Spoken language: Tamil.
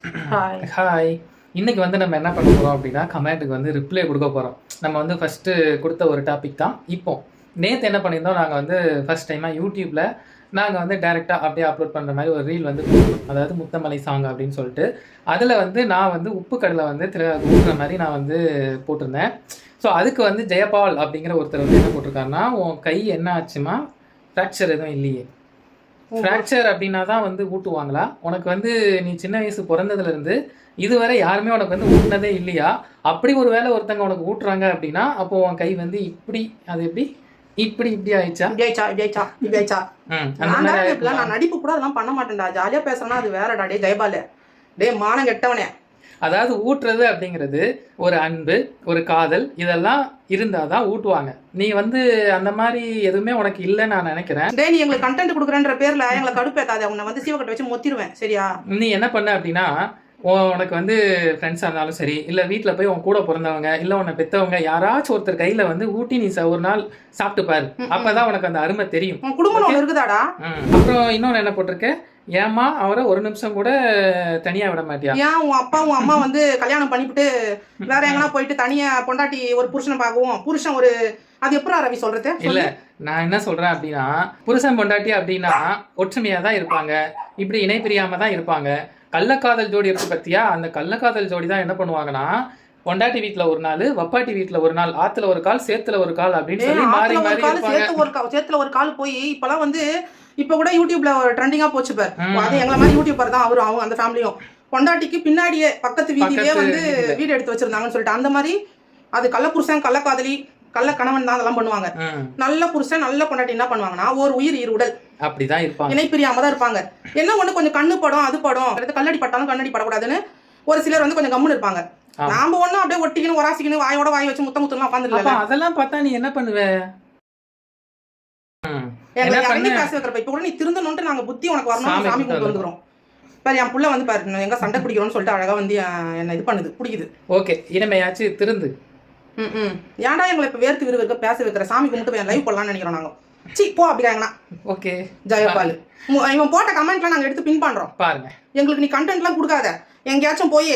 ஹாய். ஹாய். இன்னைக்கு வந்து நம்ம என்ன பண்ண போகிறோம் அப்படின்னா கமெண்ட்டுக்கு வந்து ரிப்ளை கொடுக்க போகிறோம். நம்ம வந்து ஃபஸ்ட்டு கொடுத்த ஒரு டாபிக் தான். இப்போ நேற்று என்ன பண்ணியிருந்தோம், நாங்கள் வந்து ஃபஸ்ட் டைமாக யூடியூப்பில் நாங்கள் வந்து டேரெக்டாக அப்படியே அப்லோட் பண்ணுற மாதிரி ஒரு ரீல் வந்து போட்டோம். அதாவது முத்தமலை சாங் அப்படின்னு சொல்லிட்டு அதில் வந்து நான் வந்து உப்பு கடலை வந்து ஊற்றுற மாதிரி நான் வந்து போட்டிருந்தேன். ஸோ அதுக்கு வந்து ஜெயபால் அப்படிங்கிற ஒருத்தர் வந்து என்ன போட்டிருக்காருன்னா, உன் கை என்ன ஆச்சுமா, ஃப்ராக்சர் எதுவும் இல்லையே. ஃப்ராக்சர் அப்படின்னா தான் வந்து ஊட்டுவாங்களா? உனக்கு வந்து நீ சின்ன வயசு பிறந்ததுலேருந்து இதுவரை யாருமே உனக்கு வந்து ஊட்டினதே இல்லையா? அப்படி ஒரு வேளை ஒருத்தங்க உனக்கு ஊட்டுறாங்க அப்படின்னா அப்போ உன் கை வந்து இப்படி, அது எப்படி இப்படி இப்படி ஆயிடுச்சா? நான் நடிப்பு கூட அதெல்லாம் பண்ண மாட்டேன்டா. ஜாலியா பேசுறேன்னா அது வேறடா. டே ஜெயபாலு, டே மானம் கெட்டவனே. அதாவது ஊட்டுறது அப்படிங்கிறது ஒரு அன்பு, ஒரு காதல், இதெல்லாம் இருந்தால் தான் ஊட்டுவாங்க. நீ வந்து அந்த மாதிரி எதுவுமே உனக்கு இல்லைன்னு நான் நினைக்கிறேன். டே நீ எங்களுக்கு கண்டென்ட் கொடுக்குறன்ற பேர்ல எங்களை கடுப்பேத்தாத. உன்னை வந்து சீவக்கட்டை வச்சு மொத்திடுவேன், சரியா? நீ என்ன பண்ண அப்படின்னா, உனக்கு வந்து ஃப்ரெண்ட்ஸாக இருந்தாலும் சரி, இல்லை வீட்டில் போய் உன் கூட பிறந்தவங்க இல்லை உன்னை பெற்றவங்க யாராச்சும் ஒருத்தர் கையில் வந்து ஊட்டி நீ ஒரு நாள் சாப்பிட்டு பாரு. அப்போதான் உனக்கு அந்த அருமை தெரியும். உன் குடும்பம் இருக்குதாடா. அப்புறம் இன்னொன்று என்ன போட்டிருக்க, ஏமா அவரை ஒரு நிமிஷம் கூட தனியா விட மாட்டியா? ஏன் உன் அப்பா உன் அம்மா வந்து கல்யாணம் பண்ணிவிட்டு வேற எங்கன்னா போயிட்டு தனியா பொண்டாட்டி ஒரு புருஷனை பார்க்கவும், புருஷன் ஒரு, அது எப்படா ரவி சொல்றது? இல்ல நான் என்ன சொல்றேன் அப்படின்னா, புருஷன் பொண்டாட்டி அப்படின்னா ஒற்றுமையா தான் இருப்பாங்க, இப்படி இணை பிரியாம தான் இருப்பாங்க. கள்ளக்காதல் ஜோடி இருக்கு பத்தியா, அந்த கள்ளக்காதல் ஜோடி தான் என்ன பண்ணுவாங்கன்னா, பொண்டாட்டி வீட்டுல ஒரு நாள், வப்பாட்டி வீட்டுல ஒரு நாள், ஆத்துல ஒரு கால் சேத்துல ஒரு கால் அப்படின்னு சொல்லி மாறி மாறி சேத்துல ஒரு கால் போய் இப்பெல்லாம் வந்து இப்ப கூட யூடியூப்ல ட்ரெண்டிங்கா போச்சு பார். அது எங்களை மாதிரி யூடியூபர் தான் அவரும், அவங்க அந்த ஃபேமிலியும் பொண்டாட்டிக்கு பின்னாடியே பக்கத்து வீதியிலே வந்து வீடு எடுத்து வச்சிருந்தாங்கன்னு சொல்லிட்டு அந்த மாதிரி. அது கள்ள புருஷன், கள்ள காதலி, கள்ள கணவன் தான் அதெல்லாம் பண்ணுவாங்க. நல்ல புருஷன் நல்ல பொண்டாட்டி என்ன பண்ணுவாங்கன்னா, ஒரு உயிர் இரு உடல் அப்படிதான் இருப்பாங்க, இணை பிரியாம தான் இருப்பாங்க. என்ன ஒண்ணு கொஞ்சம் கண்ணு படம் அது படம், கல்லடி பட்டாலும் கண்ணடி படக்கூடாதுன்னு ஒரு சிலர் வந்து கொஞ்சம் கம்முன்னு இருப்பாங்க. நாம ஒண்ணும் அப்படியே ஒட்டிக்கணும் ஒராசிக்கணும் வாயோட வாய் வச்சு முத்த முத்தலாம் உட்காந்துருக்கலாம். அதெல்லாம் பார்த்தா நீ என்ன பண்ணுவ? பேச வைக்கிறப்ப இப்ப கூட நீ திருந்தணும்ட்டு நாங்க புத்தி உனக்கு வரணும் சாமி கும்பிட்டு வந்துக்கிறோம். பாரு என் புள்ள வந்து பாரு எங்க சண்டை பிடிக்கிறோம்னு சொல்லிட்டு அழகா வந்து என்ன இது பண்ணுது, பிடிக்குது. ஓகே, இனிமையாச்சு திருந்து. ஏன்டா எங்களை இப்ப வேர்த்து விறுவிறுக்க பேச வைக்கிற? சாமி கும்பிட்டு லைவ் போடலாம்னு நினைக்கிறோம் நாங்க. சி போ அப்படிங்காங்கண்ணா. ஓகே ஜெயபால், இவன் போட்ட கமெண்ட்லாம் நாங்க எடுத்து பின் பண்றோம் பாருங்க. எங்களுக்கு நீ கண்டென்ட் எல்லாம் கொடுக்காத. எங்கேயாச்சும் போய்